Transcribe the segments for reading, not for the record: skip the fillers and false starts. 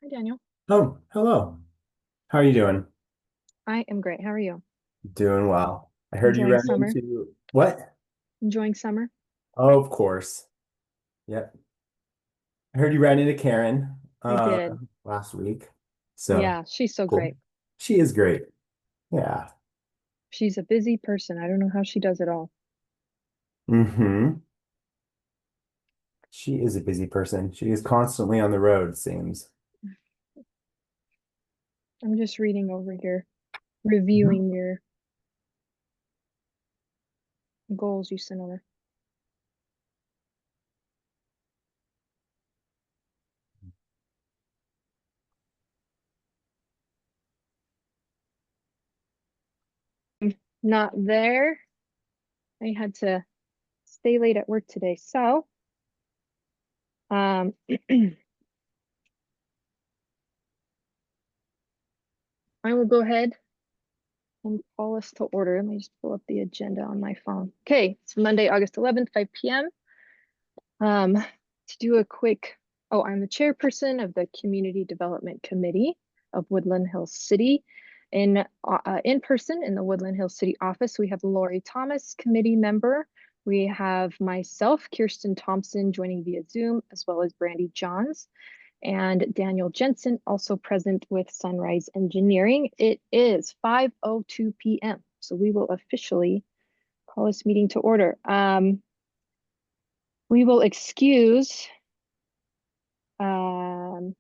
Hi, Daniel. Oh, hello. How are you doing? I am great. How are you? Doing well. I heard you Enjoying ran summer? into what? Enjoying summer? Oh, of course. Yep. I heard you ran into Karen I did. last week. So Yeah, she's so cool. great. She is great. Yeah. She's a busy person. I don't know how she does it all. Mm-hmm. She is a busy person. She is constantly on the road, it seems. I'm just reading over here, Mhm. reviewing your goals you sent over. Not there. I had to stay late at work today. So, um, I will go ahead and call us to order. Let me just pull up the agenda on my phone. Okay, it's Monday, August 11th, 5 p.m. To do a quick, oh, I'm the chairperson of the Community Development Committee of Woodland Hills City. In person in the Woodland Hills City office, we have Lori Thomas, committee member. We have myself, Kirsten Thompson, joining via Zoom, as well as Brandy Johns and Daniel Jensen, also present with Sunrise Engineering. It is 5:02 p.m., so we will officially call this meeting to order. We will excuse Um,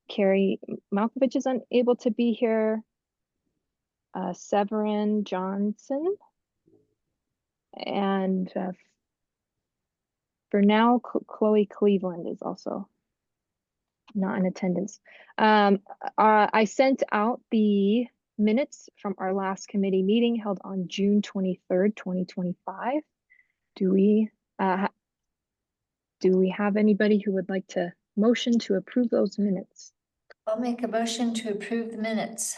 Carrie Malkovich is unable to be here. Severin Johnson and for now, Chloe Cleveland is also not in attendance. I sent out the minutes from our last committee meeting held on June 23rd, 2025. Do we uh, do we have anybody who would like to motion to approve those minutes? I'll make a motion to approve the minutes.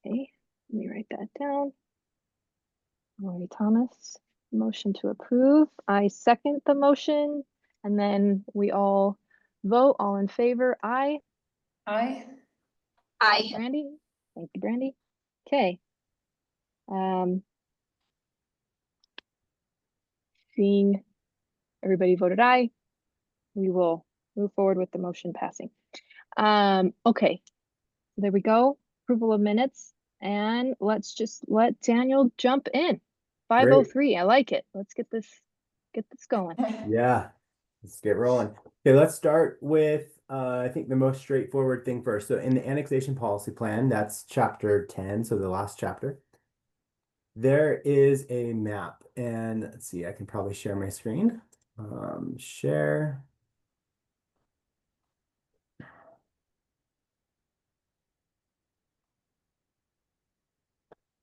Okay, let me write that down. Lori Thomas, motion to approve. I second the motion, and then we all vote. All in favor? Aye. Aye. Aye. Brandy? Thank you, Brandy. Okay. Um, Seeing everybody voted aye, we will move forward with the motion passing. Okay, there we go. Approval of minutes. And let's just let Daniel jump in. Great. 5:03. I like it. Let's get this going. Yeah. Let's get rolling. Okay, let's start with I think the most straightforward thing first. So in the annexation policy plan, that's chapter 10, so the last chapter. There is a map, and let's see, I can probably share my screen. Share.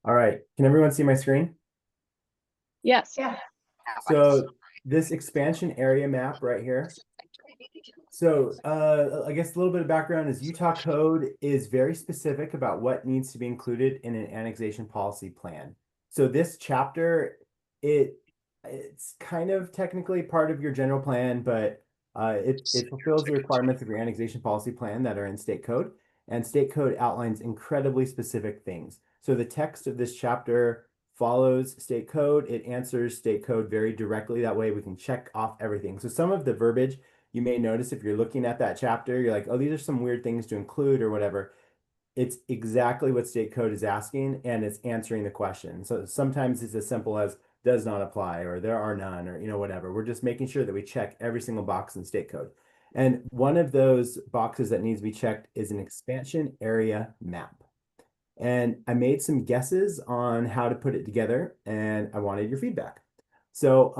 All right, can everyone see my screen? Yes. Yeah. So this expansion area map right here. So I guess a little bit of background is Utah code is very specific about what needs to be included in an annexation policy plan. So this chapter, it's kind of technically part of your general plan, but it fulfills the requirements of your annexation policy plan that are in state code. And state code outlines incredibly specific things. So the text of this chapter follows state code. It answers state code very directly. That way we can check off everything. So some of the verbiage you may notice if you're looking at that chapter, you're like, oh, these are some weird things to include or whatever. It's exactly what state code is asking and it's answering the question. So sometimes it's as simple as does not apply or there are none or whatever. We're just making sure that we check every single box in state code. And one of those boxes that needs to be checked is an expansion area map. And I made some guesses on how to put it together and I wanted your feedback. So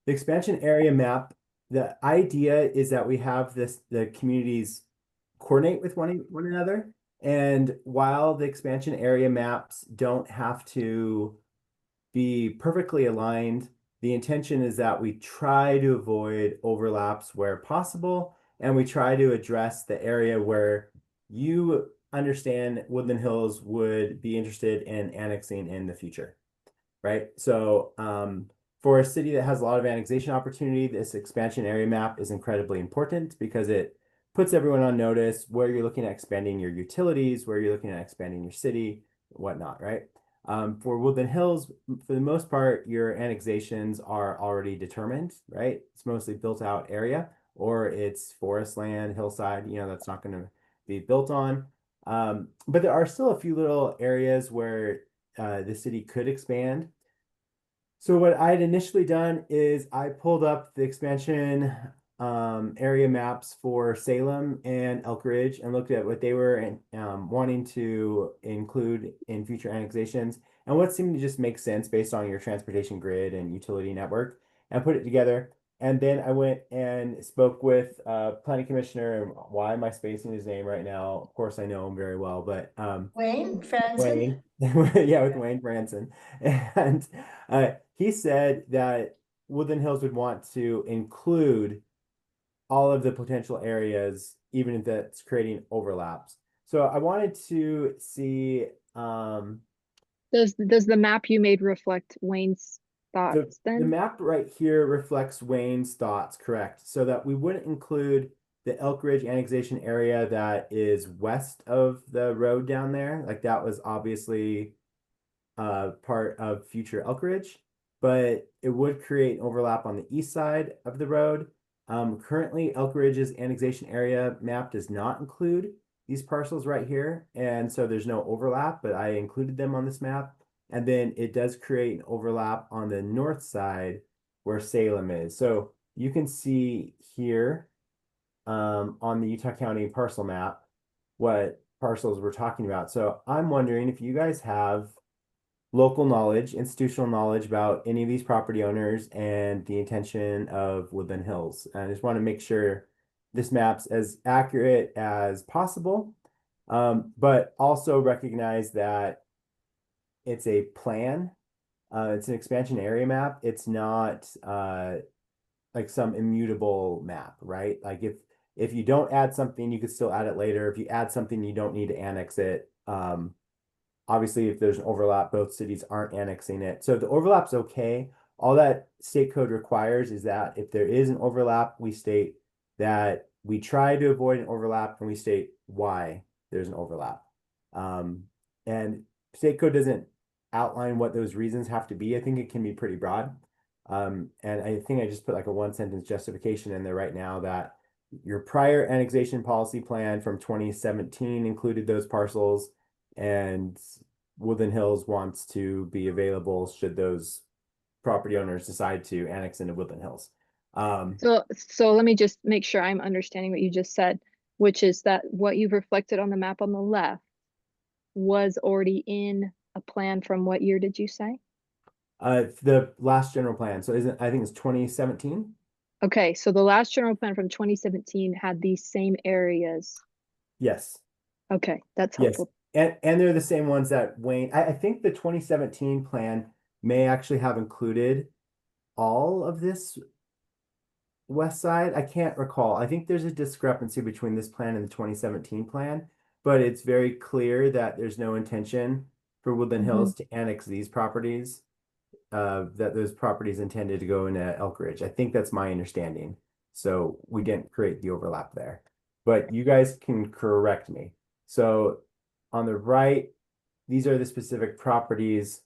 the expansion area map, the idea is that we have the communities coordinate with one another. And while the expansion area maps don't have to be perfectly aligned, the intention is that we try to avoid overlaps where possible, and we try to address the area where you understand Woodland Hills would be interested in annexing in the future, right? So for a city that has a lot of annexation opportunity, this expansion area map is incredibly important because it puts everyone on notice where you're looking at expanding your utilities, where you're looking at expanding your city, whatnot, right? For Woodland Hills, for the most part, your annexations are already determined, right? It's mostly built out area, or it's forest land, hillside, that's not going to be built on. But there are still a few little areas where the city could expand. So what I had initially done is I pulled up the expansion area maps for Salem and Elk Ridge and looked at what they were wanting to include in future annexations and what seemed to just make sense based on your transportation grid and utility network, and put it together. And then I went and spoke with planning commissioner, and why am I spacing his name right now? Of course, I know him very well, but Wayne Franzen? Wayne, yeah, with Wayne Franzen, and he said that Woodland Hills would want to include all of the potential areas, even if that's creating overlaps. So I wanted to see, Does the map you made reflect Wayne's thoughts the then? map right here reflects Wayne's thoughts, correct? So that we wouldn't include the Elk Ridge annexation area that is west of the road down there. Like that was obviously part of future Elk Ridge, but it would create overlap on the east side of the road. Currently, Elk Ridge's annexation area map does not include these parcels right here, and so there's no overlap, but I included them on this map. And then it does create an overlap on the north side where Salem is. So you can see here on the Utah County parcel map what parcels we're talking about. So I'm wondering if you guys have local knowledge, institutional knowledge about any of these property owners and the intention of Woodland Hills. And I just want to make sure this map's as accurate as possible, but also recognize that it's a plan. It's an expansion area map. It's not like some immutable map, right? Like if you don't add something, you could still add it later. If you add something, you don't need to annex it. Obviously, if there's an overlap, both cities aren't annexing it. So the overlap's okay. All that state code requires is that if there is an overlap, we state that we try to avoid an overlap, and we state why there's an overlap. And state code doesn't outline what those reasons have to be. I think it can be pretty broad. And I think I just put like a one sentence justification in there right now that your prior annexation policy plan from 2017 included those parcels, and Woodland Hills wants to be available should those property owners decide to annex into Woodland Hills. So let me just make sure I'm understanding what you just said, which is that what you've reflected on the map on the left was already in a plan from what year did you say? The last general plan. So I think it's 2017. Okay, so the last general plan from 2017 had these same areas. Yes. Okay, that's Yes. helpful. And they're the same ones that Wayne, I think the 2017 plan may actually have included all of this west side. I can't recall. I think there's a discrepancy between this plan and the 2017 plan, but it's very clear that there's no intention for Woodland Hills to annex these properties, that those properties intended to go into Elk Ridge. I think that's my understanding. So we didn't create the overlap there, but you guys can correct me. So on the right, these are the specific properties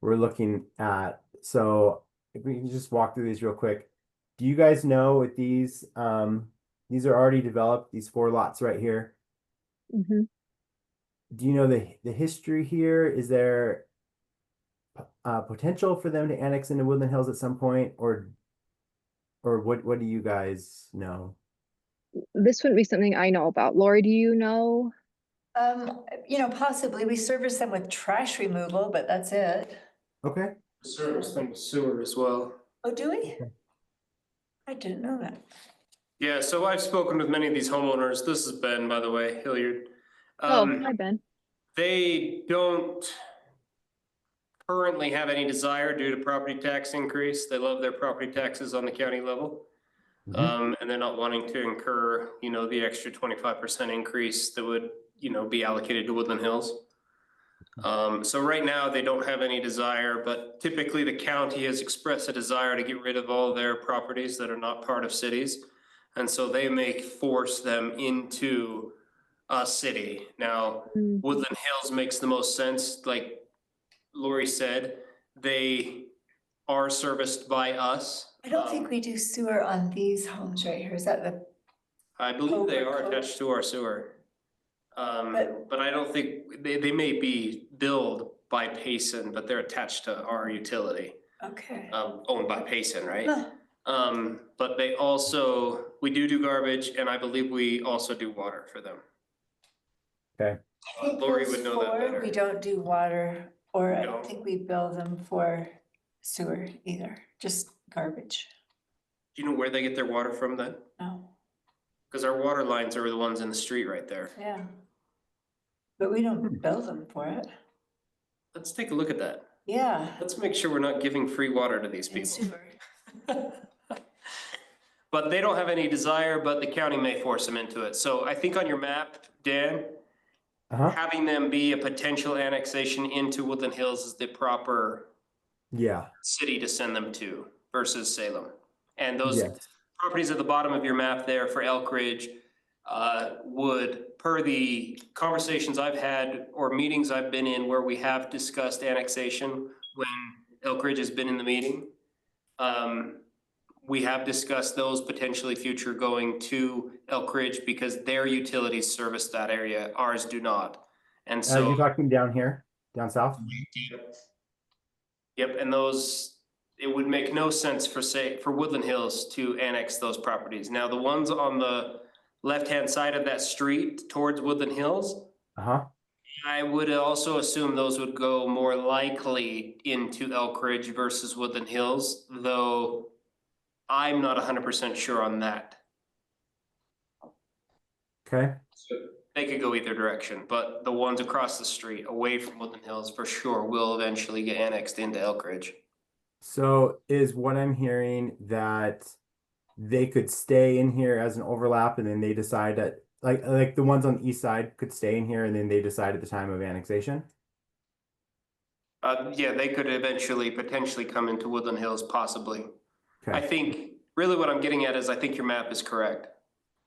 we're looking at. So if we can just walk through these real quick. Do you guys know if these are already developed, these 4 lots right here? Mhm. Do you know the history here? Is there potential for them to annex into Woodland Hills at some point, or what do you guys know? This wouldn't be something I know about. Lori, do you know? Possibly we service them with trash removal, but that's it. Okay. Service them with sewer as well. Oh, do we? Okay. I didn't know that. Yeah, so I've spoken with many of these homeowners. This is Ben, by the way, Hilliard. Oh, hi, Ben. They don't currently have any desire due to property tax increase. They love their property taxes on the county level. And they're not wanting to incur, the extra 25% increase that would, be allocated to Woodland Hills. So right now, they don't have any desire, but typically the county has expressed a desire to get rid of all their properties that are not part of cities. And so they may force them into a city. Now, Mm. Woodland Hills makes the most sense, like Lori said, they are serviced by us. I don't think we do sewer on these homes right here. Is that the, I believe they are Cove. attached to our sewer. But- But I don't think, they may be billed by Payson, but they're attached to our utility, okay. owned by Payson, right? Huh. But they also, we do garbage, and I believe we also do water for them. I think Lori those would know that four, better. we don't do water, or I No. don't think we bill them for sewer either, just garbage. Do you know where they get their water from then? No, Because our water lines are the ones in the street right there. yeah. But we don't bill them for it. Let's take a look at that. Yeah. Let's make sure we're not giving free water to these and people. sewer. But they don't have any desire, but the county may force them into it. So I think on your map, Dan, Uh-huh. having them be a potential annexation into Woodland Hills is the proper Yeah. city to send them to versus Salem. And those Yes. properties at the bottom of your map there for Elk Ridge would, per the conversations I've had or meetings I've been in where we have discussed annexation when Elk Ridge has been in the meeting, we have discussed those potentially future going to Elk Ridge because their utilities service that area, ours do not. And so. You're talking down here, down south? Yep, and those, it would make no sense for Woodland Hills to annex those properties. Now, the ones on the left-hand side of that street towards Woodland Hills, Uh-huh. I would also assume those would go more likely into Elk Ridge versus Woodland Hills, though I'm not 100% sure on that. Okay. So they could go either direction, but the ones across the street away from Woodland Hills for sure will eventually get annexed into Elk Ridge. So is what I'm hearing that they could stay in here as an overlap and then they decide that like the ones on the east side could stay in here and then they decide at the time of annexation? Yeah, they could eventually potentially come into Woodland Hills possibly. I Okay. think, really what I'm getting at is I think your map is correct.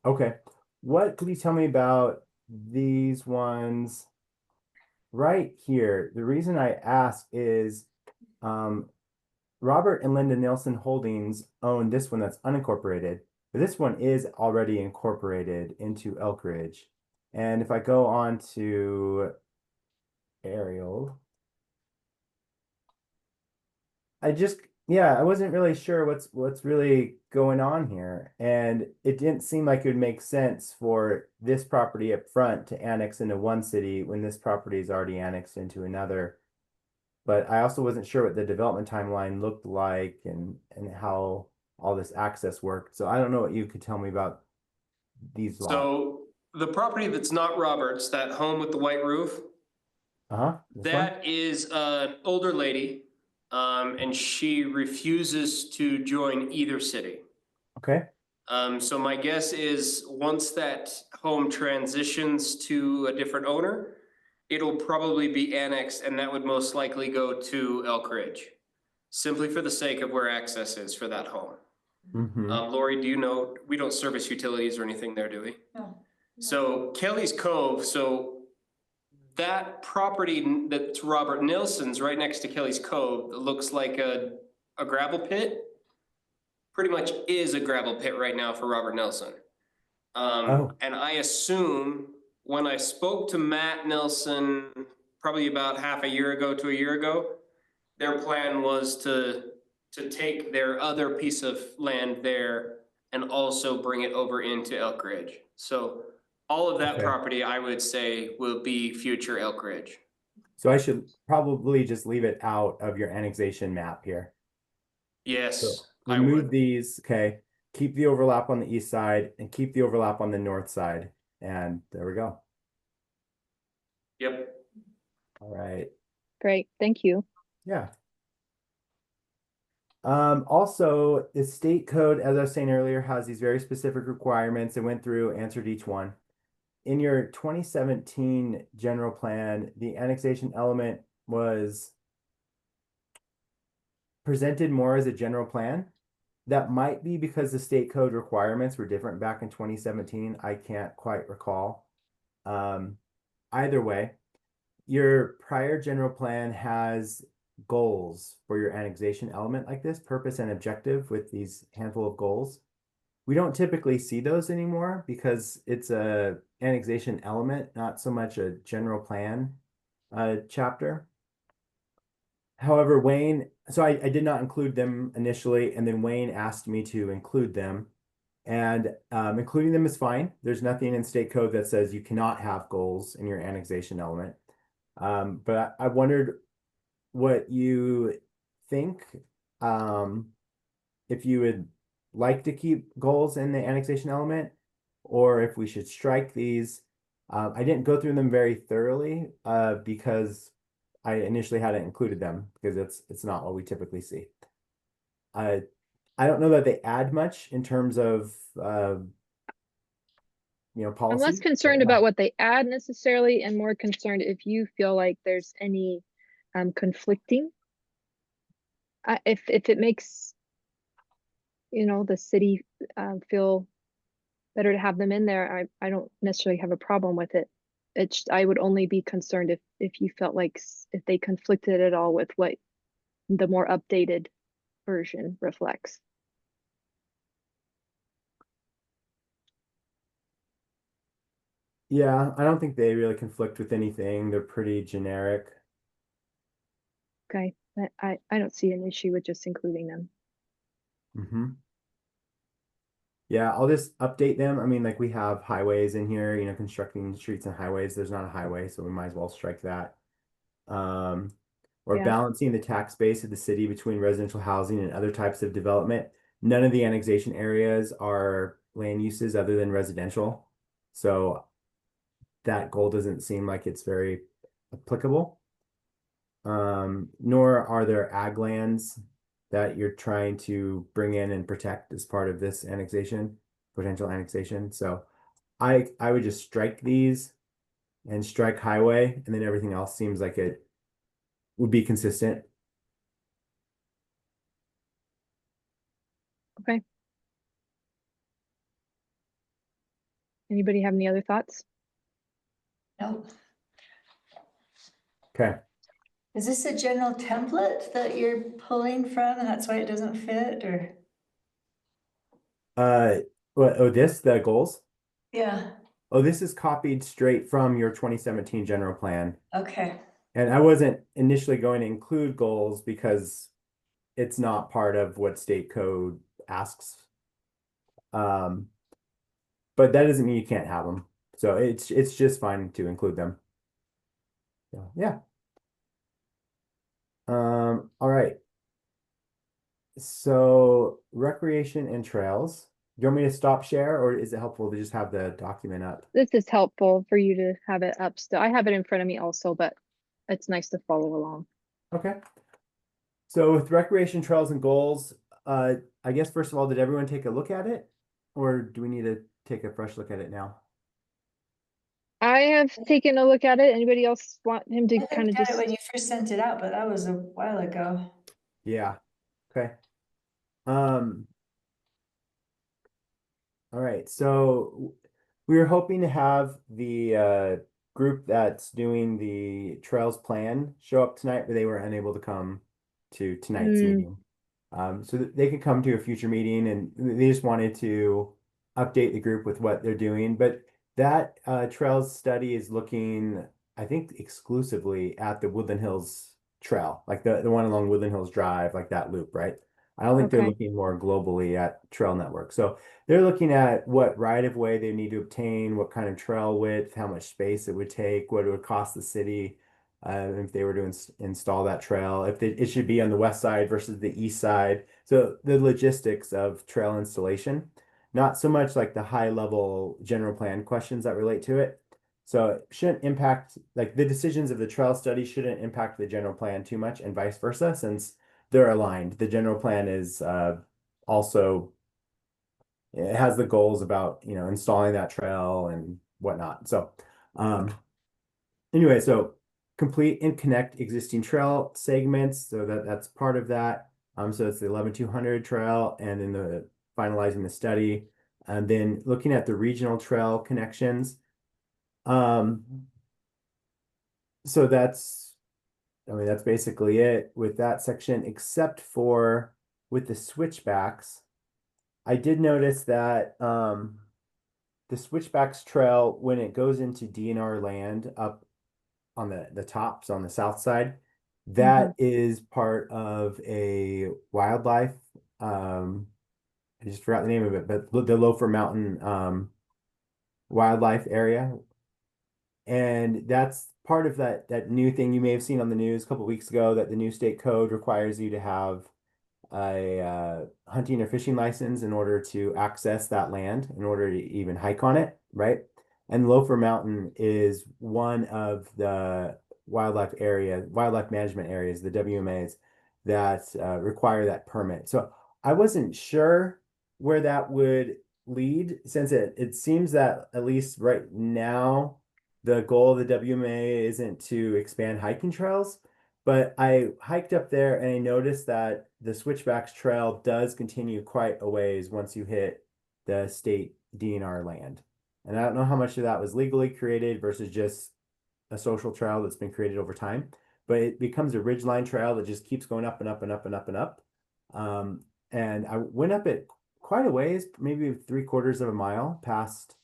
Okay. What could you tell me about these ones right here? The reason I ask is Robert and Linda Nielsen Holdings own this one that's unincorporated, but this one is already incorporated into Elk Ridge. And if I go on to aerial, I wasn't really sure what's really going on here. And it didn't seem like it would make sense for this property up front to annex into one city when this property is already annexed into another. But I also wasn't sure what the development timeline looked like and how all this access worked. So I don't know what you could tell me about these lots. So the property that's not Robert's, that home with the white roof, Uh-huh. This one? that is an older lady, and she refuses to join either city. Okay. So my guess is once that home transitions to a different owner, it'll probably be annexed and that would most likely go to Elk Ridge. Simply for the sake of where access is for that home. Mm-hmm. Lori, do you know, we don't service utilities or anything there, do we? No. So Kelly's Cove, so that property that's Robert Nilsson's right next to Kelly's Cove, that looks like a gravel pit. Pretty much is a gravel pit right now for Robert Nelson. And I assume when I spoke to Matt Nelson, probably about half a year ago to a year ago, their plan was to take their other piece of land there and also bring it over into Elk Ridge. So all of that Okay. property, I would say, will be future Elk Ridge. So I should probably just leave it out of your annexation map here. Yes, So I remove would. these, okay. Keep the overlap on the east side and keep the overlap on the north side. And there we go. Yep. All right. Great, thank you. Yeah. Also, the state code, as I was saying earlier, has these very specific requirements. I went through, answered each one. in your 2017 general plan, the annexation element was presented more as a general plan. That might be because the state code requirements were different back in 2017. I can't quite recall. Either way, your prior general plan has goals for your annexation element like this, purpose and objective with these handful of goals. We don't typically see those anymore because it's a annexation element, not so much a general plan chapter. However, Wayne, so I did not include them initially, and then Wayne asked me to include them. And including them is fine. There's nothing in state code that says you cannot have goals in your annexation element. But I wondered what you think, if you would like to keep goals in the annexation element, or if we should strike these. I didn't go through them very thoroughly because I initially hadn't included them because it's not what we typically see. I don't know that they add much in terms of policy. I'm less concerned about what they add necessarily and more concerned if you feel like there's any conflicting. If it makes the city feel better to have them in there, I don't necessarily have a problem with it. I would only be concerned if you felt like if they conflicted at all with what the more updated version reflects. Yeah, I don't think they really conflict with anything. They're pretty generic. Okay, but I don't see an issue with just including them. Yeah, I'll just update them. I mean, like we have highways in here, constructing streets and highways. There's not a highway, so we might as well strike that. Or Yeah. balancing the tax base of the city between residential housing and other types of development. None of the annexation areas are land uses other than residential. So that goal doesn't seem like it's very applicable. Nor are there ag lands that you're trying to bring in and protect as part of this potential annexation. So I would just strike these and strike highway, and then everything else seems like it would be consistent. Okay. Anybody have any other thoughts? No. Okay. Is this a general template that you're pulling from and that's why it doesn't fit, or? The goals? Yeah, Oh, this is copied straight from your 2017 general plan. okay, And I wasn't initially going to include goals because it's not part of what state code asks. But that doesn't mean you can't have them. So it's just fine to include them. So, yeah. All right. So recreation and trails. Do you want me to stop share, or is it helpful to just have the document up? This is helpful for you to have it up still. I have it in front of me also, but it's nice to follow along. Okay. So with recreation trails and goals, I guess first of all, did everyone take a look at it, or do we need to take a fresh look at it now? I have taken a look at it. Anybody else want him I to looked kind of at it just? when you first sent it out, but that was a while ago. Yeah. Okay. All right. So we were hoping to have the group that's doing the trails plan show up tonight, but they were unable to come to tonight's meeting. So that they could come to a future meeting, and they just wanted to update the group with what they're doing. But that trails study is looking, I think, exclusively at the Woodland Hills Trail, like the one along Woodland Hills Drive, like that loop, right? I don't think they're Okay. looking more globally at trail network. So they're looking at what right of way they need to obtain, what kind of trail width, how much space it would take, what it would cost the city if they were to install that trail, if it should be on the west side versus the east side. So the logistics of trail installation, not so much like the high level general plan questions that relate to it. So it shouldn't impact, like the decisions of the trail study shouldn't impact the general plan too much, and vice versa, since they're aligned. The general plan is also, it has the goals about installing that trail and whatnot. So, anyway, so complete and connect existing trail segments. So that's part of that. So it's the 11,200 trail, and then the finalizing the study, and then looking at the regional trail connections. So that's, I mean, that's basically it with that section, except for with the switchbacks. I did notice that the switchbacks trail, when it goes into DNR land up on the tops on the south side, that is part of a wildlife, I just forgot the name of it, but the Loafer Mountain wildlife area. And that's part of that new thing you may have seen on the news a couple weeks ago, that the new state code requires you to have a hunting or fishing license in order to access that land, in order to even hike on it, right? And Loafer Mountain is one of the wildlife management areas, the WMAs, that require that permit. So I wasn't sure where that would lead, since it seems that at least right now, the goal of the WMA isn't to expand hiking trails. But I hiked up there and I noticed that the Switchbacks Trail does continue quite a ways once you hit the state DNR land. And I don't know how much of that was legally created versus just a social trail that's been created over time, but it becomes a ridgeline trail that just keeps going up and up and up and up and up. And I went up it quite a ways, maybe 3/4 of a mile past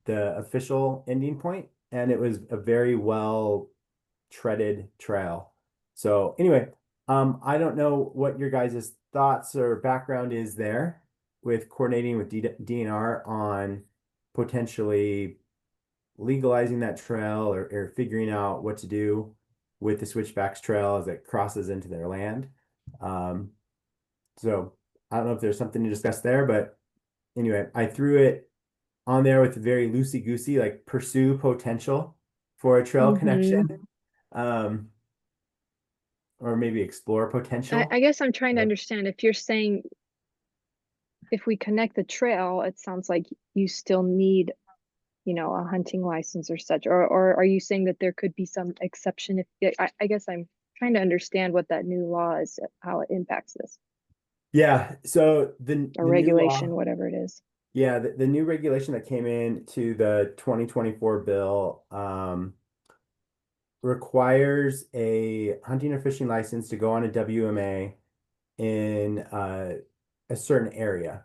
the official ending point, and it was a very well treaded trail. So anyway, I don't know what your guys' thoughts or background is there with coordinating with DNR on potentially legalizing that trail, or figuring out what to do with the Switchbacks Trail as it crosses into their land. So I don't know if there's something to discuss there, but anyway, I threw it on there with very loosey-goosey, like pursue potential for a trail connection. Or maybe explore potential. I guess I'm trying to Yep. understand, if you're saying if we connect the trail, it sounds like you still need, a hunting license or such, or are you saying that there could be some exception if, I guess I'm trying to understand what that new law is, how it impacts this, Yeah, so or the new regulation, law, whatever it is. yeah, the new regulation that came in to the 2024 bill requires a hunting or fishing license to go on a WMA in a certain area.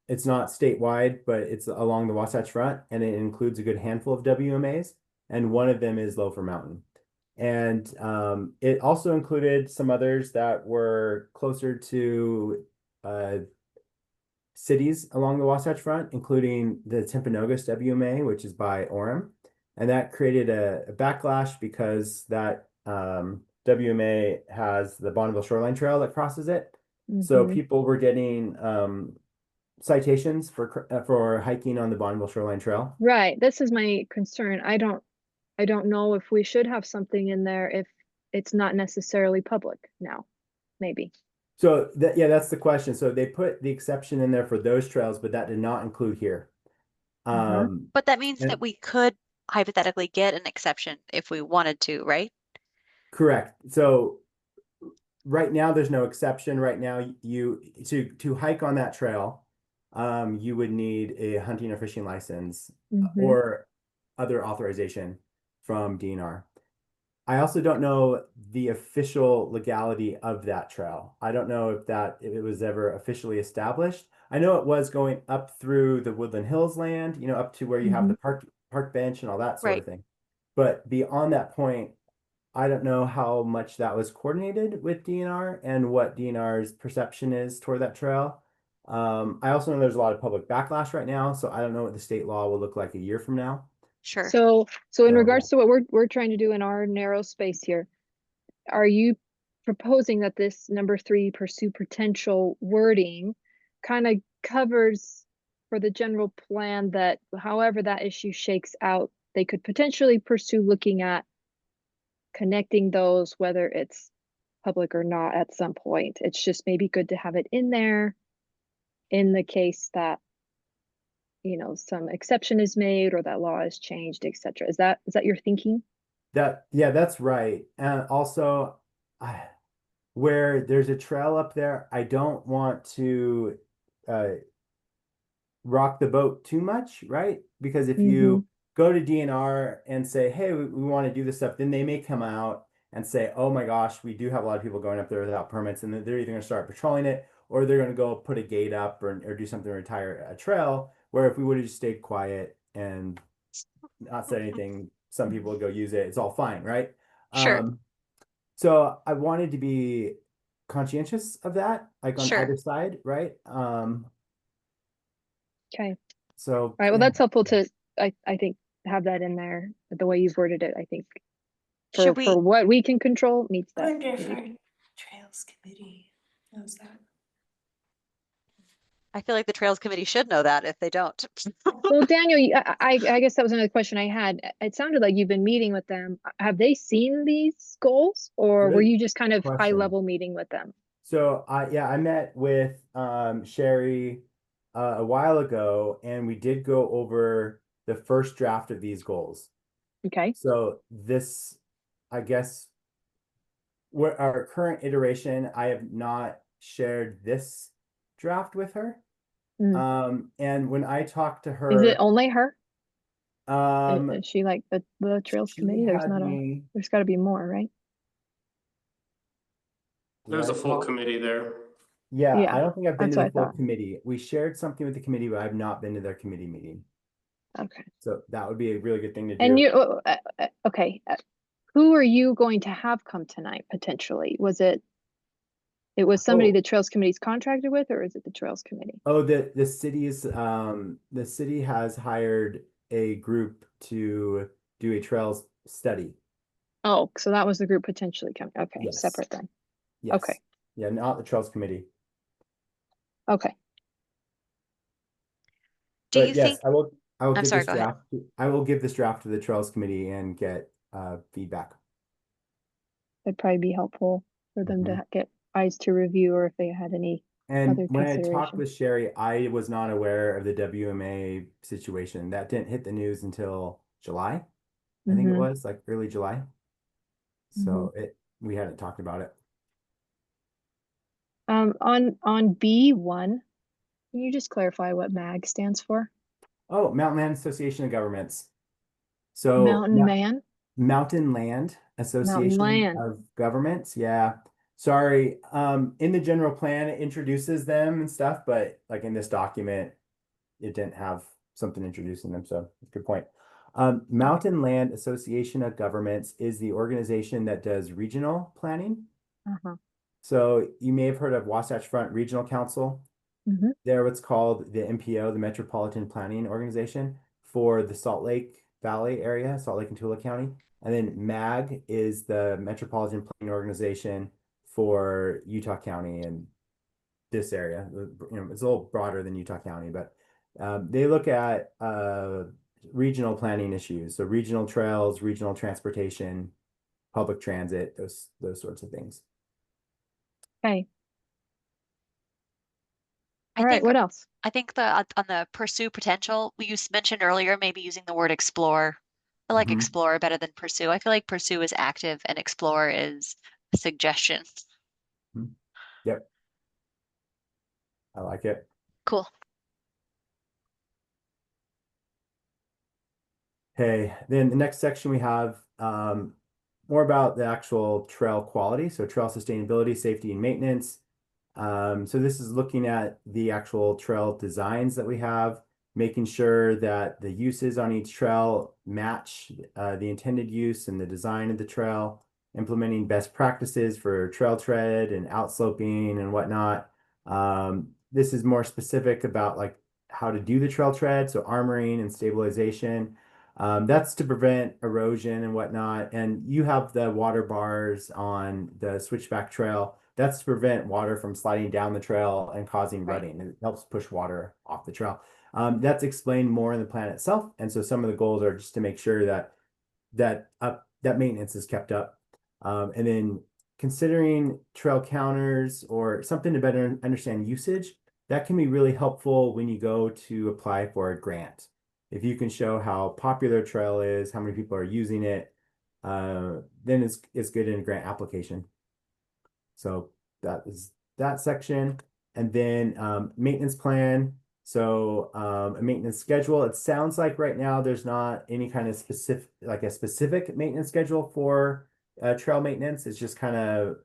It's not statewide, but it's along the Wasatch Front, and it includes a good handful of WMAs, and one of them is Loafer Mountain. And it also included some others that were closer to cities along the Wasatch Front, including the Timpanogos WMA, which is by Orem. And that created a backlash because that WMA has the Bonneville Shoreline Trail that crosses it. So people were getting citations for hiking on the Bonneville Shoreline Trail. Right, this is my concern. I don't know if we should have something in there if it's not necessarily public now, maybe. So yeah, that's the question. So they put the exception in there for those trails, but that did not include here. But that means and- that we could hypothetically get an exception if we wanted to, right? Correct. So right now there's no exception. Right now to hike on that trail, you would need a hunting or fishing license or other authorization from DNR. I also don't know the official legality of that trail. I don't know if it was ever officially established. I know it was going up through the Woodland Hills land, up to where you have the park bench and all that sort of thing. But beyond that point, I don't know how much that was coordinated with DNR and what DNR's perception is toward that trail. I also know there's a lot of public backlash right now, so I don't know what the state law will look like a year from now. Sure. So in So, regards to what we're trying to do in our narrow space here, are you proposing that this number 3 pursue potential wording kind of covers for the general plan that however that issue shakes out, they could potentially pursue looking at connecting those, whether it's public or not at some point? It's just maybe good to have it in there in the case that some exception is made or that law is changed, et cetera. Is that your thinking? Yeah, that's right. And also, where there's a trail up there, I don't want to rock the boat too much, right? Because if you go to DNR and say, hey, we want to do this stuff, then they may come out and say, oh my gosh, we do have a lot of people going up there without permits, and then they're either going to start patrolling it or they're going to go put a gate up or do something to retire a trail. Where if we would have just stayed quiet and not said anything, some people would go use it. It's all fine, right? Sure. So I wanted to be conscientious of that, like on Sure. either side, right? Okay. So All right. Well, that's helpful to, I think, have that in there. The way you've worded it, I think, Should we, for what we can control meets I that. wonder if need. our Trails Committee knows that. I feel like the Trails Committee should know that if they don't. Well, Daniel, I guess that was another question I had. It sounded like you've been meeting with them. Have they seen these goals, or were Good you just kind of high question. level meeting with them? So I met with Sherry a while ago, and we did go over the first draft of these goals. Okay. So this, I guess, what our current iteration, I have not shared this draft with her. And when I talked to her, Is it only her? um, Is she like the Trails she Committee? There's had not me. there's got to be more, right? There's a full Well, committee there. yeah, Yeah, I don't think I've been that's to what the I full thought. committee. We shared something with the committee, but I've not been to their committee meeting. Okay. So that would be a really good thing to And do. you, okay, who are you going to have come tonight potentially? Was it was somebody Oh. the Trails Committee's contracted with, or is it the Trails Committee? Oh, the city has hired a group to do a trails study. Oh, so that was the group potentially coming. Okay, Yes. separate then. Yes. Okay. Yeah, not the trails committee. Okay. Do But you yes, think, I will I'm give sorry, this go ahead. draft. I will give this draft to the trails committee and get feedback. It'd probably be helpful for them Mhm. to get eyes to review, or if they had any And other when I talked consideration. with Sherry, I was not aware of the WMA situation. That didn't hit the news until July. I think it was like early July. So we hadn't talked about it. On B1, can you just clarify what MAG stands for? Oh, Mountain Land Association of Governments. So Mountain Man? Mountain Land Association Land. of Governments. Yeah. Sorry. In the general plan, it introduces them and stuff, but like in this document, it didn't have something introducing them. So good point. Mountain Land Association of Governments is the organization that does regional planning. So you may have heard of Wasatch Front Regional Council. They're what's called the MPO, the Metropolitan Planning Organization for the Salt Lake Valley area, Salt Lake and Tula County. And then MAG is the Metropolitan Planning Organization for Utah County and this area. It's a little broader than Utah County, but they look at regional planning issues. So regional trails, regional transportation, public transit, those sorts of things. Okay. All right, what else? I think on the pursue potential, you mentioned earlier, maybe using the word explore. I like explore better than pursue. I feel like pursue is active and explore is a suggestion. Yep. I like it. Cool. Okay, then the next section we have more about the actual trail quality. So trail sustainability, safety, and maintenance. So this is looking at the actual trail designs that we have, making sure that the uses on each trail match the intended use and the design of the trail, implementing best practices for trail tread and outsloping and whatnot. This is more specific about like how to do the trail tread, so armoring and stabilization. That's to prevent erosion and whatnot. And you have the water bars on the switchback trail. That's to prevent water from sliding down the trail and causing rutting. It helps push water off the trail. That's explained more in the plan itself. And so some of the goals are just to make sure that maintenance is kept up. And then considering trail counters or something to better understand usage. that can be really helpful when you go to apply for a grant. If you can show how popular a trail is, how many people are using it, then it's good in a grant application. So that is that section. And then maintenance plan. So a maintenance schedule. It sounds like right now there's not any kind of specific, like a specific maintenance schedule for trail maintenance. It's just kind of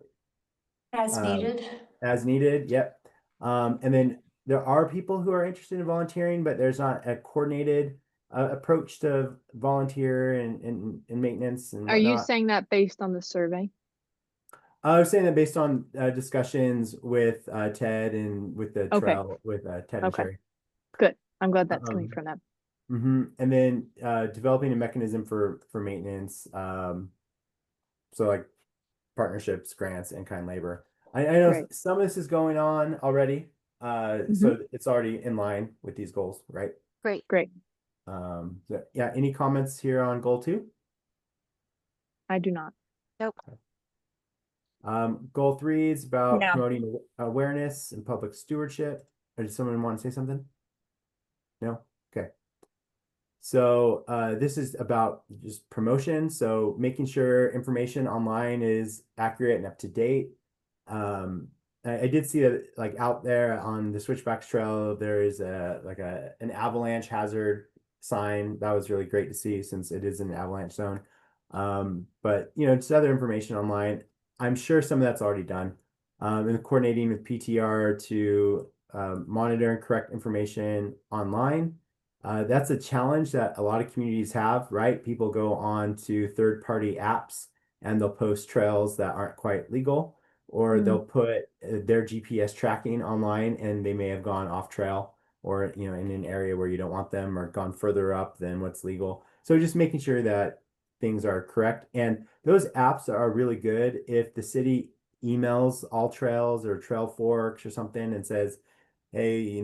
As needed. as needed. Yep. And then there are people who are interested in volunteering, but there's not a coordinated approach to volunteer and maintenance and Are you whatnot. saying that based on the survey? I was saying that based on discussions with Ted and with the Okay. trail with Ted and Okay. Sherry. Good. I'm glad that's coming Um, from them. And then developing a mechanism for maintenance. So like partnerships, grants, and kind labor. I know Right. some of this is going on already. So it's already in line with these goals, right? Great. Great. So, yeah, any comments here on goal 2? I do not. Goal 3 is about No. promoting awareness and public stewardship. Or does someone want to say something? No? Okay. So this is about just promotion. So making sure information online is accurate and up to date. I did see that like out there on the Switchbacks Trail, there is an avalanche hazard sign. That was really great to see since it is an avalanche zone. But just other information online. I'm sure some of that's already done. And coordinating with PTR to monitor and correct information online. That's a challenge that a lot of communities have, right? People go on to third-party apps and they'll post trails that aren't quite legal, or they'll put their GPS tracking online and they may have gone off trail or in an area where you don't want them or gone further up than what's legal. So just making sure that things are correct. And those apps are really good if the city emails all trails or trail forks or something and says, hey,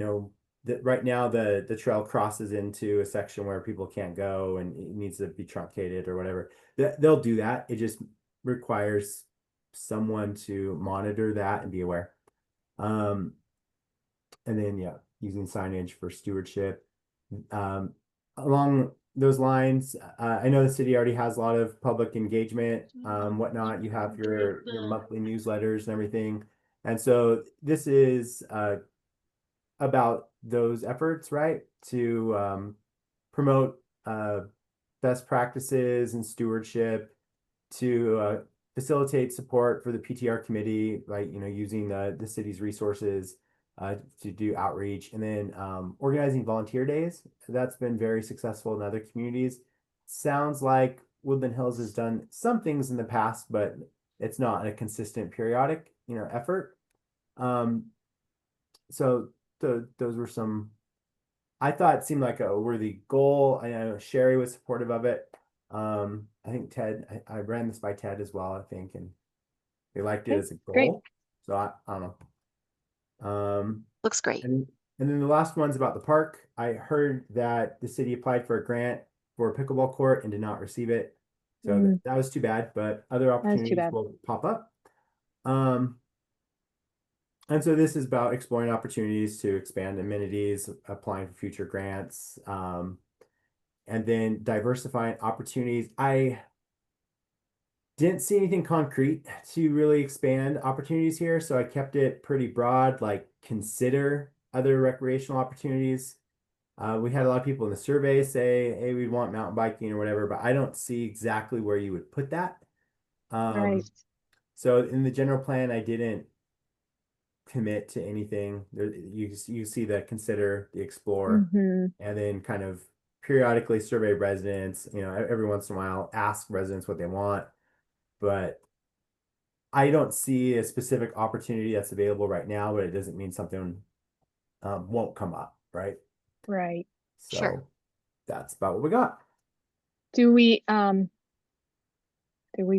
right now the trail crosses into a section where people can't go and it needs to be truncated or whatever. They'll do that. It just requires someone to monitor that and be aware. And then using signage for stewardship. Along those lines, I know the city already has a lot of public engagement, whatnot. You have your monthly newsletters and everything. And so this is about those efforts, right? To promote best practices and stewardship, to facilitate support for the PTR committee, right? Using the city's resources to do outreach, and then organizing volunteer days. That's been very successful in other communities. Sounds like Woodland Hills has done some things in the past, but it's not a consistent periodic, effort. So those were some, I thought it seemed like a worthy goal. I know Sherry was supportive of it. I think Ted, I ran this by Ted as well, I think, and they liked it Okay, as a goal. great. So I don't know. Looks great. And then the last one's about the park. I heard that the city applied for a grant for a pickleball court and did not receive it. So that was too bad, but other opportunities bad. will pop up. And so this is about exploring opportunities to expand amenities, applying for future grants, and then diversifying opportunities. I didn't see anything concrete to really expand opportunities here, so I kept it pretty broad, like consider other recreational opportunities. We had a lot of people in the survey say, hey, we want mountain biking or whatever, but I don't see exactly where you would put that. Right. So in the general plan, I didn't commit to anything. You see the consider, the explore, and then kind of periodically survey residents, every once in a while ask residents what they want. But I don't see a specific opportunity that's available right now, but it doesn't mean something won't come up, right? Right. So Sure. that's about what we got. Do we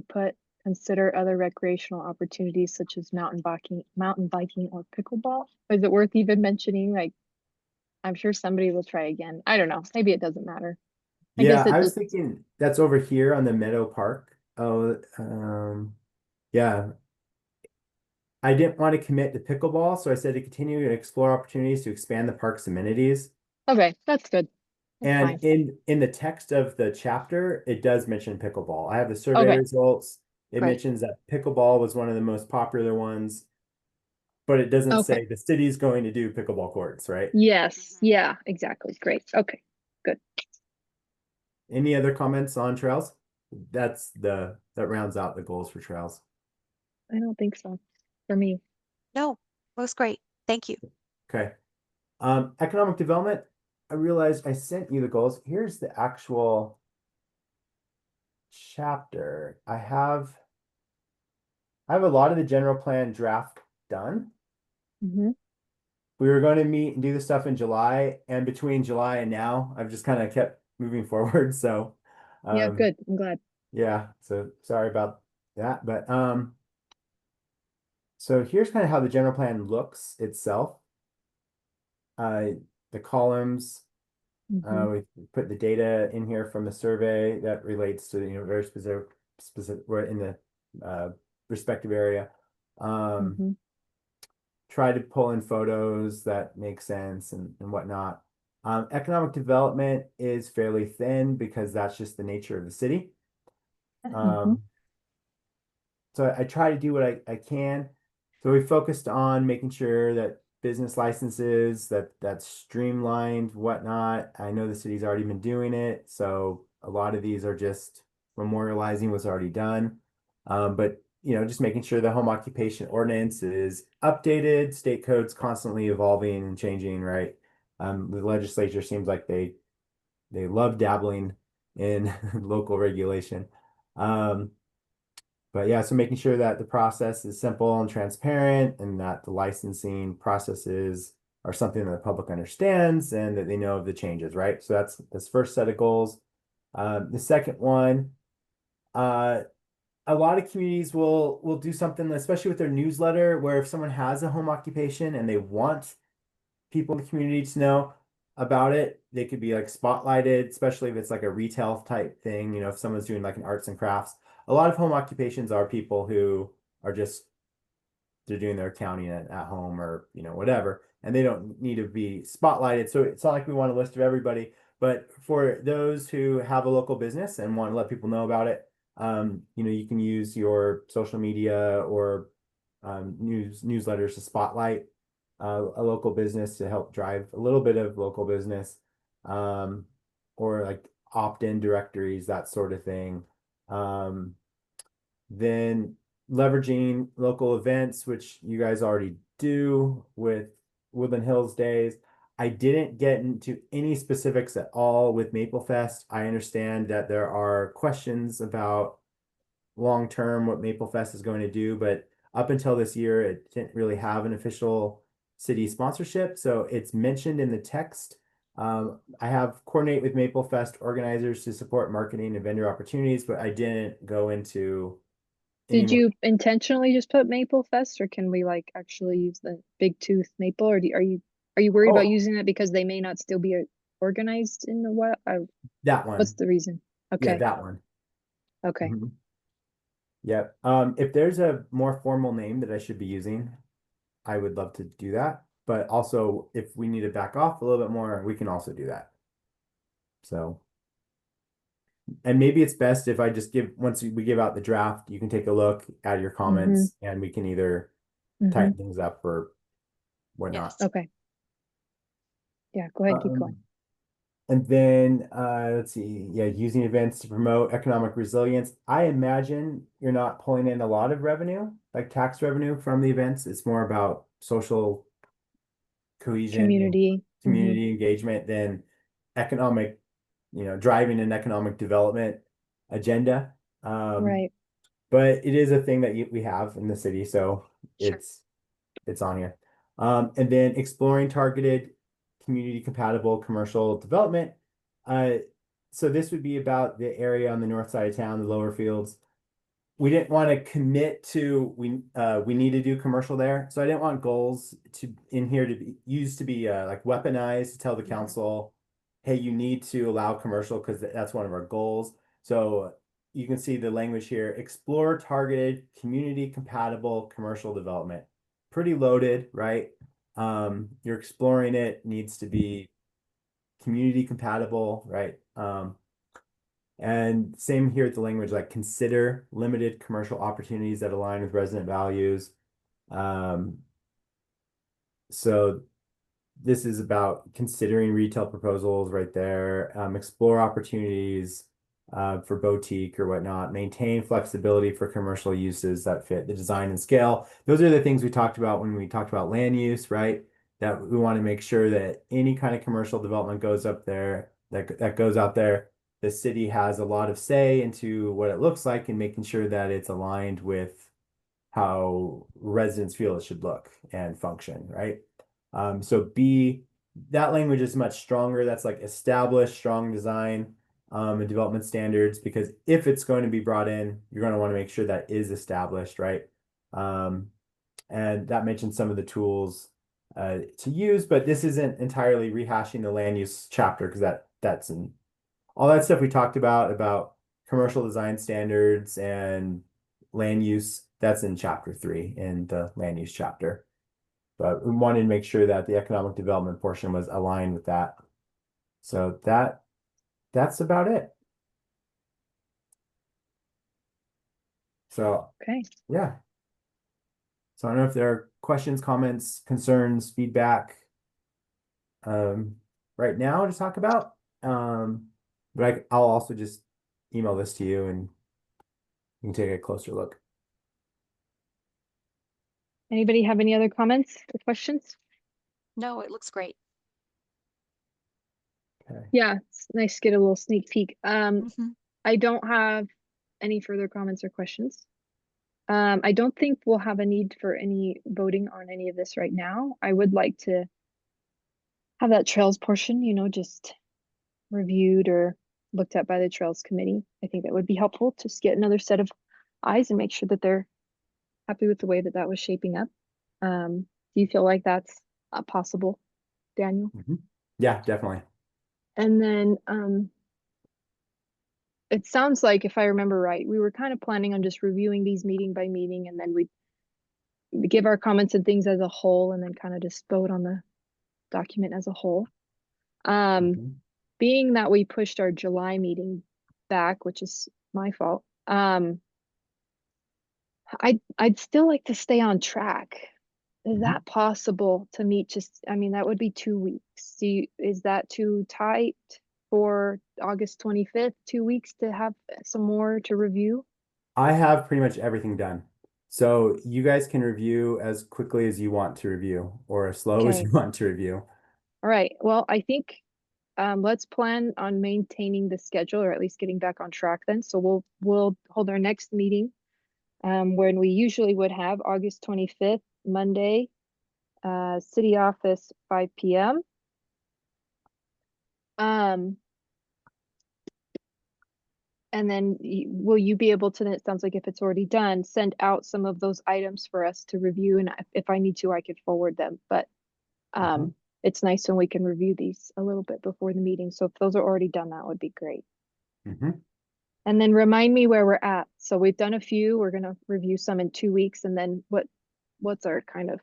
put consider other recreational opportunities such as mountain biking or pickleball? Is it worth even mentioning? Like, I'm sure somebody will try again. I don't know. Maybe it doesn't matter. I guess it I was just thinking that's over here on the Meadow Park. Oh, yeah. I didn't want to commit to pickleball, so I said to continue to explore opportunities to expand the park's amenities. Okay, that's good. That's And fine. in the text of the chapter, it does mention pickleball. I have the survey Okay. results. It Great. mentions that pickleball was one of the most popular ones, but it doesn't Okay. say the city's going to do pickleball courts, right? Yes, yeah, exactly. Great. Okay. Any other comments on trails? That rounds out the goals for trails. I don't think so for me. No, looks great. Thank you. Okay. Economic development. I realized I sent you the goals. Here's the actual chapter. I have a lot of the general plan draft done. Hmm. We were going to meet and do the stuff in July, and between July and now, I've just kind of kept moving forward. So, Yeah, good. I'm glad. yeah. So sorry about that, but so here's kind of how the general plan looks itself. The columns. Mhm. We put the data in here from the survey that relates to, very specific, we're in the respective area. Mhm. Try to pull in photos that make sense and whatnot. Economic development is fairly thin because that's just the nature of the city. Mhm. So I try to do what I can. So we focused on making sure that business licenses, that's streamlined, whatnot. I know the city's already been doing it, so a lot of these are just memorializing what's already done. But just making sure the home occupation ordinance is updated, state code's constantly evolving and changing, right? The legislature seems like they love dabbling in local regulation. But yeah, so making sure that the process is simple and transparent and that the licensing processes are something that the public understands and that they know of the changes, right? So that's this first set of goals. The second one, a lot of communities will do something, especially with their newsletter, where if someone has a home occupation and they want people in the community to know about it, they could be like spotlighted, especially if it's like a retail type thing, if someone's doing like an arts and crafts. A lot of home occupations are people who are just they're doing their accounting at home or whatever, and they don't need to be spotlighted. So it's not like we want a list of everybody, but for those who have a local business and want to let people know about it, you can use your social media or newsletters to spotlight a local business to help drive a little bit of local business, or like opt-in directories, that sort of thing. Then leveraging local events, which you guys already do with Woodland Hills Days. I didn't get into any specifics at all with Maple Fest. I understand that there are questions about long-term what Maple Fest is going to do, but up until this year, it didn't really have an official city sponsorship. So it's mentioned in the text. I have coordinate with Maple Fest organizers to support marketing and vendor opportunities, but I didn't go into any Did more. you intentionally just put Maple Fest, or can we like actually use the big tooth maple, or are you worried about Oh, using that because they may not still be organized in the what? that What's one. the reason? Yeah, Okay. that one. Okay. Mhm. Yep. If there's a more formal name that I should be using, I would love to do that. But also, if we need to back off a little bit more, we can also do that. So, and maybe it's best if I just once we give out the draft, you can take a look, add your Mm-hmm. comments, and we can either Mm-hmm. tighten things up or whatnot. Yes. Okay. Yeah, go ahead, keep going. And then let's see, yeah, using events to promote economic resilience. I imagine you're not pulling in a lot of revenue, like tax revenue from the events. It's more about social cohesion and Community. Mm-hmm. community engagement than economic, driving an economic development agenda. Right. But it is a thing that we have in the city, so Sure. it's on here. And then exploring targeted community compatible commercial development. So this would be about the area on the north side of town, the lower fields. We didn't want to commit to we need to do commercial there. So I didn't want goals in here to be used to be like weaponized to tell the council, hey, you need to allow commercial because that's one of our goals. So you can see the language here, explore targeted community compatible commercial development. pretty loaded, right? You're exploring it, needs to be community compatible, right? And same here with the language, like consider limited commercial opportunities that align with resident values. So this is about considering retail proposals right there, explore opportunities for boutique or whatnot, maintain flexibility for commercial uses that fit the design and scale. Those are the things we talked about when we talked about land use, right? That we want to make sure that any kind of commercial development goes up there, that goes out there. The city has a lot of say into what it looks like and making sure that it's aligned with how residents feel it should look and function, right? So B, that language is much stronger. That's like established strong design and development standards, because if it's going to be brought in, you're going to want to make sure that is established, right? And that mentions some of the tools to use, but this isn't entirely rehashing the land use chapter, because that's in all that stuff we talked about commercial design standards and land use. That's in chapter 3 in the land use chapter. But we wanted to make sure that the economic development portion was aligned with that. So that's about it. So Okay. yeah. So I don't know if there are questions, comments, concerns, feedback right now to talk about. But I'll also just email this to you and you can take a closer look. Anybody have any other comments or questions? No, it looks great. Okay. Yeah, it's nice to get a little sneak peek. Mhm. I don't have any further comments or questions. I don't think we'll have a need for any voting on any of this right now. I would like to have that trails portion, just reviewed or looked at by the trails committee. I think that would be helpful to just get another set of eyes and make sure that they're happy with the way that was shaping up. Do you feel like that's possible, Daniel? Yeah, definitely. And then it sounds like, if I remember right, we were kind of planning on just reviewing these meeting by meeting, and then we'd give our comments and things as a whole, and then kind of just vote on the document as a whole. Being that we pushed our July meeting back, which is my fault, I'd still like to stay on track. Is that possible to meet that would be 2 weeks. Is that too tight for August 25th, 2 weeks to have some more to review? I have pretty much everything done. So you guys can review as quickly as you want to review or as slow as Okay. you want to review. All right. Well, I think let's plan on maintaining the schedule, or at least getting back on track then. So we'll hold our next meeting when we usually would have August 25th, Monday, city office, 5 p.m. And then will you be able to, it sounds like if it's already done, send out some of those items for us to review, and if I need to, I could forward them. But it's nice when we can review these a little bit before the meeting. So if those are already done, that would be great. And then remind me where we're at. So we've done a few, we're gonna review some in 2 weeks, and then what's our kind of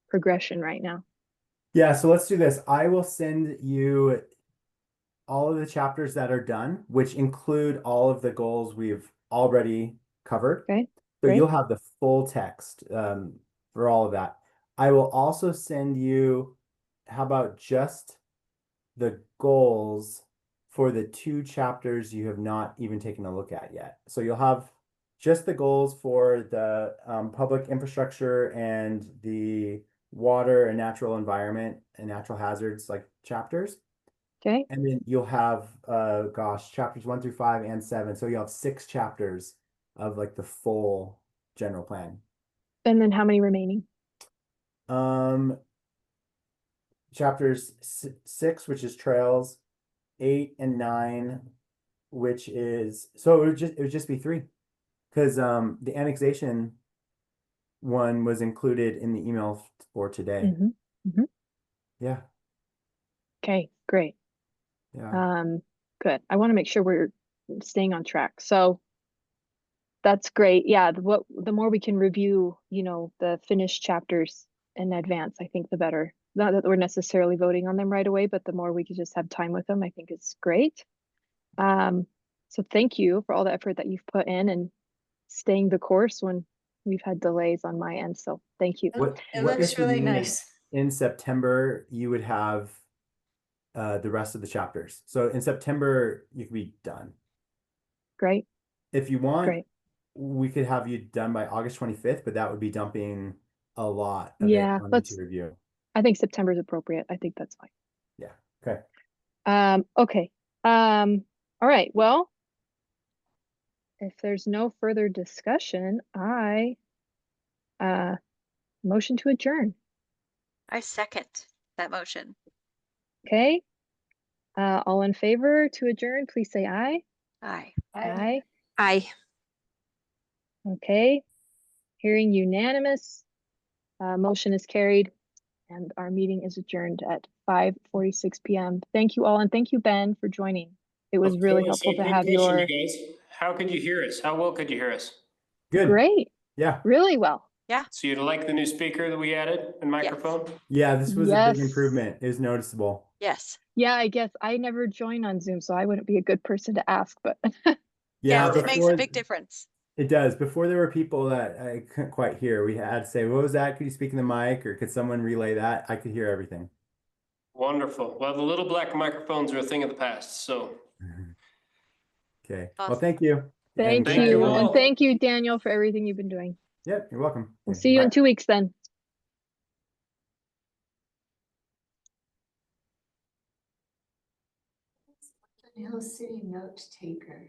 progression right now? Yeah, so let's do this. I will send you all of the chapters that are done, which include all of the goals we've already covered. Okay, So great. you'll have the full text for all of that. I will also send you, how about just the goals for the 2 chapters you have not even taken a look at yet. So you'll have just the goals for the public infrastructure and the water and natural environment and natural hazards like chapters. Okay. And then you'll have chapters 1 through 5 and 7. So you'll have 6 chapters of like the full general plan. And then how many remaining? Chapters 6, which is trails, 8 and 9, which is, so it would just be 3, because the annexation one was included in the email for today. Yeah. Okay, great. Yeah. Good. I want to make sure we're staying on track. So that's great. Yeah, the more we can review, the finished chapters in advance, I think the better. Not that we're necessarily voting on them right away, but the more we could just have time with them, I think is great. So thank you for all the effort that you've put in and staying the course when we've had delays on my end. So thank you. What It what looks this would really mean is nice. in September, you would have the rest of the chapters. So in September, you could be done. Great, If you want, great. we could have you done by August 25th, but that would be dumping a lot of Yeah, it on let's, to review. I think September is appropriate. I think that's fine. Yeah. Okay. Okay. All right. Well, if there's no further discussion, I motion to adjourn. I second that motion. Okay. All in favor to adjourn, please say aye. Aye. Aye. Aye. Okay. Hearing unanimous. Motion is carried and our meeting is adjourned at 5:46 p.m. Thank you all, and thank you, Ben, for joining. It was Of really course. helpful Hey, to quick have question, your you guys. How could you hear us? How well could you hear us? Good. great, Yeah. really well. So you like the new speaker that we added and microphone? Yeah. This was a Yes. big improvement. It was noticeable. Yes. Yeah, I guess I never joined on Zoom, so I wouldn't be a good person to ask, but Yeah. It makes a big difference. It does. Before there were people that I couldn't quite hear. We had to say, what was that? Could you speak in the mic or could someone relay that? I could hear everything. Wonderful. Well, the little black microphones are a thing of the past, so. Okay. Well, Awesome. thank you. thank Thank you you. all. And thank you, Daniel, for everything you've been doing. Yep. You're welcome. We'll Okay, see you in bye. 2 weeks then. Hill City note taker.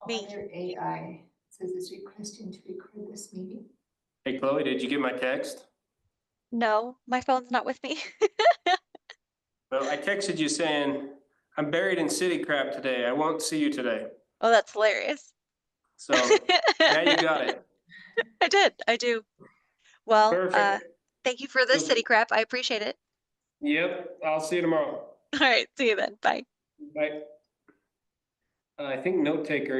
Me. On your AI says it's requesting to record this meeting. Hey, Chloe, did you get my text? No, my phone's not with me. Well, I texted you saying, I'm buried in city crap today. I won't see you today. Oh, that's hilarious. So now you got it. I did. I do. Well, Perfect. thank you for this city crap. I appreciate it. Yep. I'll see you tomorrow. All right. See you then. Bye. Bye. I think note taker